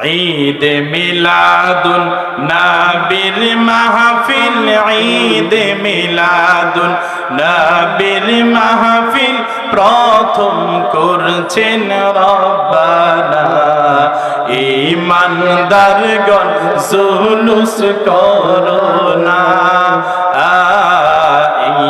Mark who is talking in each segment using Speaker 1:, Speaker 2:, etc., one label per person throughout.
Speaker 1: ঈদ মিলাদুন নবীর মাহফিল, ঈদ মিলাদুন নবীর মাহফিল প্রথম করছেন রব্বানা। ঈমানদারগণ জুলুস করোনা,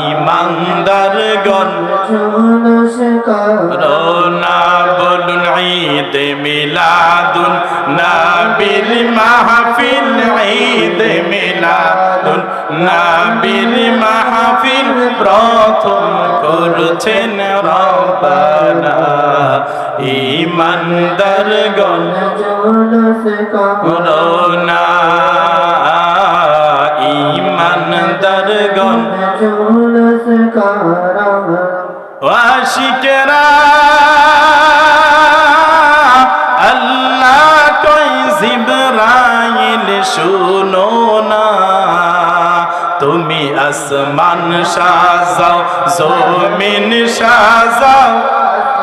Speaker 1: ঈমানদারগণ জুলুস করোনা। বলুন ঈদ মিলাদুন নবীর মাহফিল, ঈদ মিলাদুন নবীর মাহফিল প্রথম করছেন রব্বানা। ঈমানদারগণ জুলুস করোনা, ঈমানদারগণ জুলুস করোনা। আশিকেরা আল্লাহ কই জিবরাইল শুনো না, তুমি আসমান সাজাও জমিন সাজাও,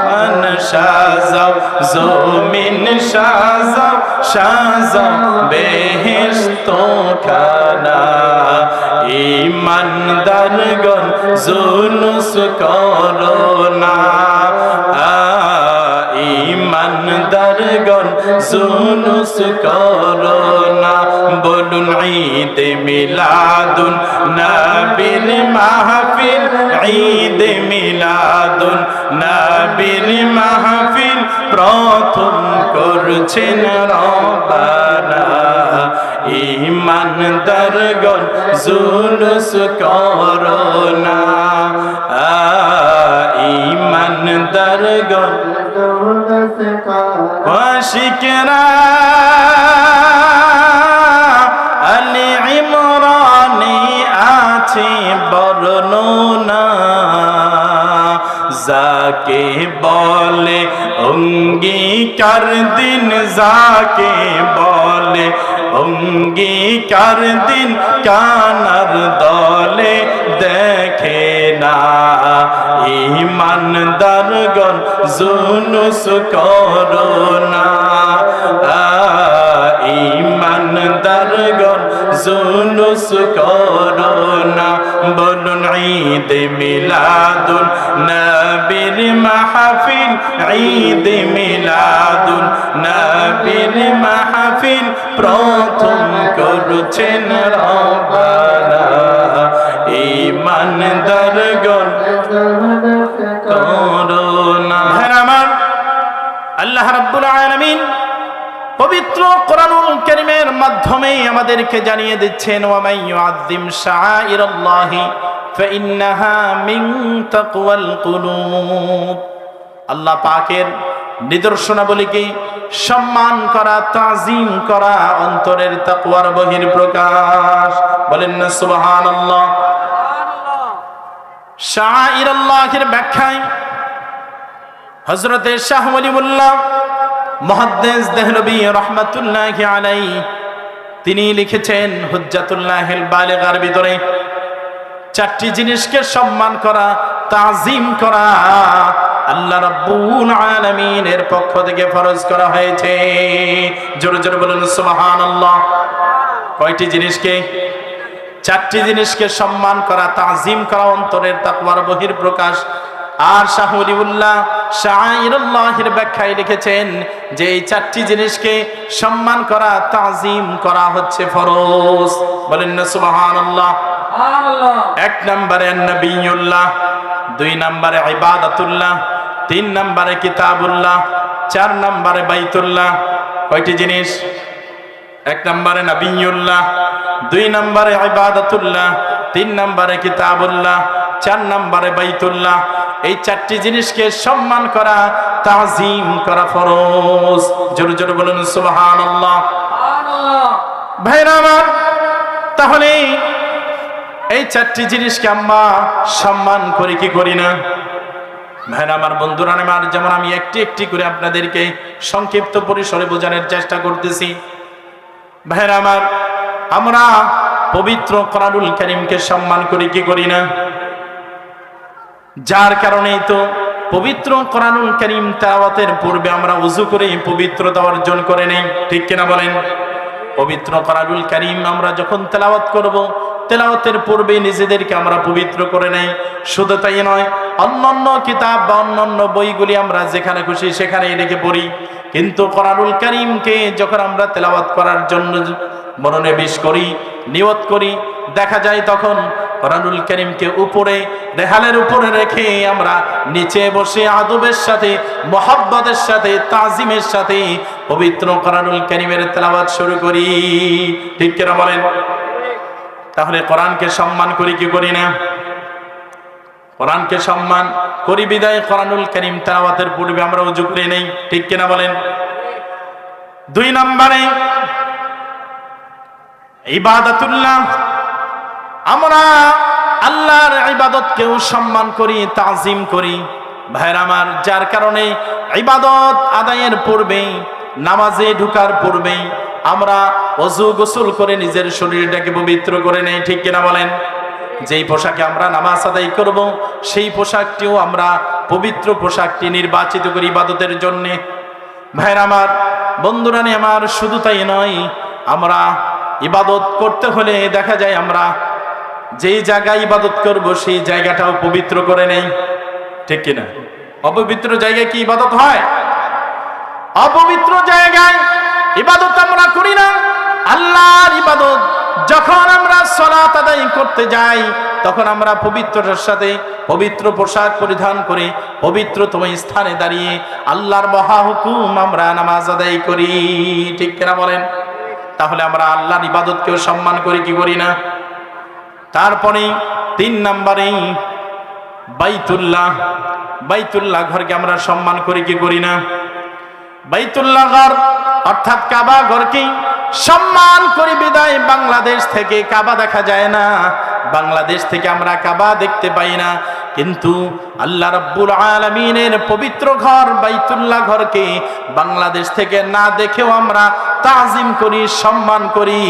Speaker 1: মান সাজাও জমিন সাজাও, সাজাও বেহেশত খানা। ঈমানদারগণ জুলুস করোনা, ঈমানদারগণ জুলুস করোনা। বলুন ঈদ মিলাদুন নবীর মাহফিল, ঈদ মিলাদুন নবীর মাহফিল প্রথম করছেন রব্বানা। ঈমানদারগণ জুলুস করোনা, ঈমানদারগণ জুলুস করোনা। আশিকরা আলে ইমরানে আছে বর্ণনা, যাকে বলে অঙ্গীকার দিন, যাকে বলে অঙ্গীকার দিন, কানার দলে দেখে না। ঈমানদারগণ জুলুস করোনা, ঈমানদারগণ জুলুস করোনা। বলুন ঈদ মিলাদুন নবীর মাহফিল, ঈদ মিলাদুন নবীর মাহফিল প্রথম করছেন রব্বানা। ঈমানদারগণ করোনা। আমার আল্লাহ রাব্বুল আলামিন পবিত্র কোরআনুল কারীমের মাধ্যমে আমাদেরকে জানিয়ে দিচ্ছেন, ওয়া মান ইউআযযিম শাআইরাল্লাহি ফাইন্নাহা মিন তাকওয়াল কুলুব। আল্লাহ পাকের নিদর্শনাবলীকে সম্মান করা, তাজিম করা অন্তরের তাকওয়ার বহিঃপ্রকাশ। বলেন না সুবহানাল্লাহ। শাআইরাল্লাহের ব্যাখ্যায় হযরতে শাহ ওয়ালিউল্লাহ মুহাদ্দিস দেহলভী রাহমাতুল্লাহি আলাইহি তিনি লিখেছেন হুজ্জাতুল্লাহিল বালিগার ভিতরে চারটি জিনিসকে সম্মান করা, তাজিম করা আল্লাহ রাব্বুল আলামিনের পক্ষ থেকে ফরজ করা হয়েছে। জোরে জোরে বলুন সুবহানাল্লাহ। কয়টি জিনিসকে? চারটি জিনিসকে সম্মান করা, তাজিম করা অন্তরের তাকওয়ার বহিঃপ্রকাশ। আর শাহ ওয়ালিউল্লাহ শাআইরুল্লাহের ব্যাখ্যায় লিখেছেন যে এই চারটি জিনিসকে সম্মান করা, তাজিম করা হচ্ছে ফরজ। বলেন না সুবহানাল্লাহ। এক নম্বরে নবিয়ুল্লাহ, দুই নম্বরে ইবাদাতুল্লাহ, তিন নম্বরে কিতাবুল্লাহ, চার নম্বরে বাইতুল্লাহ। কয়টি জিনিস? এক নম্বরে নবিয়ুল্লাহ, দুই নম্বরে ইবাদাতুল্লাহ, তিন নম্বরে কিতাবুল্লাহ, চার নম্বরে বাইতুল্লাহ। এই চারটি জিনিসকে সম্মান করা, তাজিম করা ফরজ। জোরে জোরে বলুন সুবহানাল্লাহ। ভাইরা আমার, তাহলে এই চারটি জিনিসকে আমরা সম্মান করি কি করি না? ভাইরা আমার, বন্ধুরা আমার, যেমন আমি একটি একটি করে আপনাদেরকে সংক্ষিপ্ত পরিসরে বোঝানোর চেষ্টা করতেছি। ভাইরা আমার, আমরা পবিত্র কোরআনুল কারীমকে সম্মান করি কি করি না? যার কারণেই তো পবিত্র কোরআনুল কারীম তেলাওয়াতের পূর্বে আমরা ওযু করে পবিত্রতা অর্জন করে নেই, ঠিক কিনা বলেন? পবিত্র কোরআনুল কারীম আমরা যখন তেলাওয়াত করব, তেলাওয়াতের পূর্বে নিজেদেরকে আমরা পবিত্র করে নেই। শুধু তাই নয়, অন্যান্য কিতাব বা অন্যান্য বইগুলি আমরা যেখানে খুশি সেখানে রেখে পড়ি, কিন্তু কোরআনুল কারীমকে যখন আমরা তেলাওয়াত করার জন্য মনোনিবেশ করি, নিয়ত করি, দেখা যায় তখন কোরআনুল কারীমকে উপরে রেহালের উপরে রেখে আমরা নিচে বসে আদবের সাথে, মহব্বতের সাথে, তাজিমের সাথে পবিত্র কোরআনুল কারীমের তেলাওয়াত শুরু করি, ঠিক কিনা বলেন? তাহলে কোরআনকে সম্মান করি কি করি না? কোরআনকে সম্মান করি বিদায় কোরআনুল কারীম তেলাওয়াতের পূর্বে আমরা ওযু করে নেই, ঠিক কিনা বলেন? 2 নম্বরে ইবাদাতুল্লাহ, আমরা আল্লাহর ইবাদতকেও সম্মান করি, তাজিম করি। ভাইরা আমার, যার কারণে ইবাদত আদায়ের পূর্বে, নামাজে ঢোকার পূর্বে আমরা ওযু গোসল করে নিজের শরীরটাকে পবিত্র করে নেই, ঠিক কিনা বলেন? যেই পোশাকে আমরা নামাজ আদায় করব, সেই পোশাকটিও আমরা পবিত্র পোশাকটি নির্বাচিত করি ইবাদতের জন্য। ভাইরা আমার, বন্ধুরানি আমার, শুধু তাই নয়, আমরা ইবাদত করতে হলে দেখা যায় আমরা যেই জায়গায় ইবাদত করব সেই জায়গাটাও পবিত্র করে নেই, ঠিক কিনা? অপবিত্র জায়গায় কি ইবাদত হয়? অপবিত্র জায়গায় ইবাদত আমরা করি না। আল্লাহর ইবাদত যখন আমরা সালাত আদায় করতে যাই, তখন আমরা পবিত্রতার সাথে পবিত্র পোশাক পরিধান করে পবিত্রতম স্থানে দাঁড়িয়ে আল্লাহর মহা হুকুম আমরা নামাজ আদায় করি, ঠিক কিনা বলেন? তাহলে আমরা আল্লাহর ইবাদতকেও সম্মান করি কি করি না? তারপরে 3 নম্বরে বাইতুল্লাহ, বাইতুল্লাহ ঘরকে আমরা সম্মান করি কি করি না? বাইতুল্লাহ ঘর অর্থাৎ কাবা ঘরকে সম্মান করি বিদায় বাংলাদেশ থেকে কাবা দেখা যায় না, বাংলাদেশ থেকে আমরা কাবা দেখতে পাই না, কিন্তু আল্লাহ রাব্বুল আলামিনের পবিত্র ঘর বাইতুল্লাহ ঘরকে বাংলাদেশ থেকে না দেখেও আমরা তাজিম করি, সম্মান করি,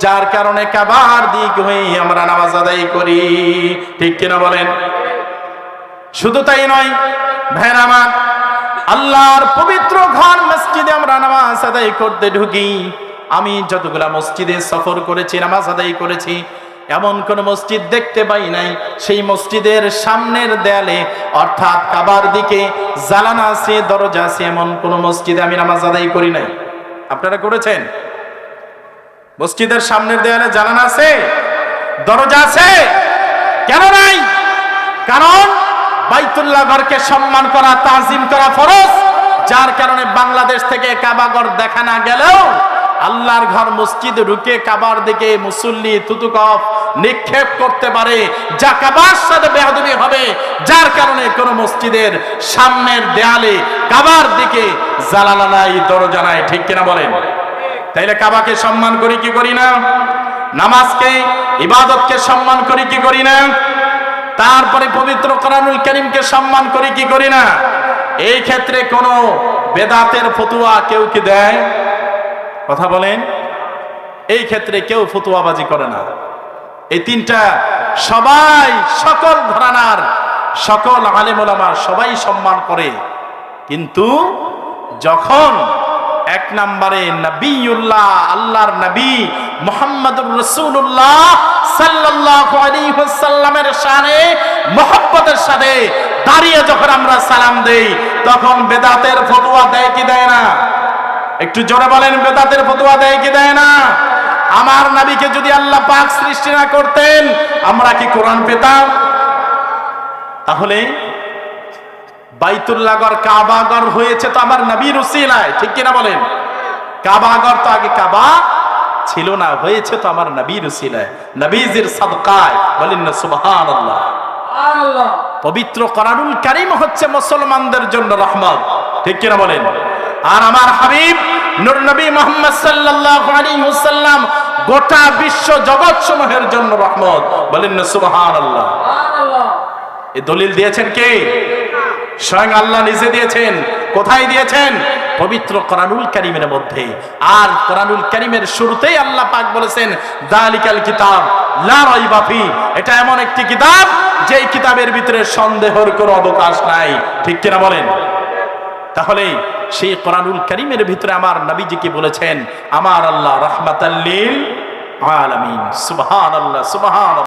Speaker 1: যার কারণে কাবার দিক হয়ে আমরা নামাজ আদায় করি, ঠিক কিনা বলেন? শুধু তাই নয় ভাইরা আমার, আল্লাহর পবিত্র ঘর মসজিদে আমরা নামাজ আদায় করতে ঢুকি। আমি যতগুলা মসজিদে সফর করেছি, নামাজ আদায় করেছি, এমন কোন মসজিদ দেখতে পাই নাই সেই মসজিদের সামনের দেয়ালে অর্থাৎ কাবার দিকে জানালা আছে, দরজা আছে, এমন কোন মসজিদে আমি নামাজ আদায় করি নাই। আপনারা করেছেন? মসজিদের সামনের দেয়ালে জানালা আছে, দরজা আছে? কেন নাই? কারণ বাইতুল্লাহ ঘরকে সম্মান করা, তাজিম করা ফরজ, যার কারণে বাংলাদেশ থেকে কাবা ঘর দেখা না গেলেও আল্লাহর ঘর মসজিদে ঢুকে কাবার দিকে মুসল্লি থুতুকফ নিক্ষেপ করতে পারে, যা কাবার সাথে বেয়াদবি হবে, যার কারণে কোন মসজিদের সামনের দেয়ালে কাবার দিকে জানালা নাই, দরজা নাই, ঠিক কিনা বলেন? তাইলে কাবাকে সম্মান করি কি করি না? নামাজকে, ইবাদতকে সম্মান করি কি করি না? তারপরে পবিত্র কোরআনুল কারীমকে সম্মান করি কি করি না? এই ক্ষেত্রে কোন বেদাতের ফতোয়া কেউ কি দেয়? কথা বলেন। এই ক্ষেত্রে কেউ ফতোয়াবাজি করে না। এই 3টা সবাই, সকল ঘরানার সকল আলেম ওলামা সবাই সম্মান করে, কিন্তু যখন 1 নম্বরে নবিউল্লাহ, আল্লাহর নবী মুহাম্মদুর রাসূলুল্লাহ সাল্লাল্লাহু আলাইহি ওয়াসাল্লামের শানে মুহাব্বতের সাথে দাঁড়িয়ে যখন আমরা সালাম দেই, তখন বেদাতের ফতোয়া দেয় কি দেয় না? একটু জোরে বলেন, বেদাতের ফতোয়া দেয় কি দেয় না? আমার নবীকে যদি আল্লাহ পাক সৃষ্টি না করতেন, আমরা কি কোরআন পেতাম? তাহলে বাইতুল্লাহ ঘর, কাবা ঘর হয়েছে তো আমার নবীর উসিলায়, ঠিক কিনা বলেন? কাবা ঘর তো আগে কাবা ছিল না, হয়েছে তো আমার নবীর উসিলায়, নবীজির সাদকায়। বলেন না সুবহানাল্লাহ। পবিত্র কোরআনুল কারীম হচ্ছে মুসলমানদের জন্য রহমত, ঠিক কিনা বলেন? আর আমার হাবিব নূর নবী মুহাম্মদ সাল্লাল্লাহু আলাইহি ওয়াসাল্লাম গোটা বিশ্ব জগৎ সমূহের জন্য রহমত। বলেন না সুবহানাল্লাহ। এই দলিল দিয়েছেন কে? স্বয়ং আল্লাহ নিজে দিয়েছেন। কোথায় দিয়েছেন? পবিত্র কোরআনুল কারীমের মধ্যে। আর কোরআনুল কারীমের শুরুতেই আল্লাহ পাক বলেছেন, যালিকাল কিতাব লা রাইবা ফি, এটা এমন একটি কিতাব যেই কিতাবের ভিতরে সন্দেহের কোনো অবকাশ নাই। ঠিক কিনা বলেন? তাহলে সেই কোরআনুল কারীমের ভিতরে আমার নবীজি কি বলেছেন? আমার আল্লাহ রাহমাতাল লিল আলামিন। সুবহানাল্লাহ, সুবহানাল্লাহ।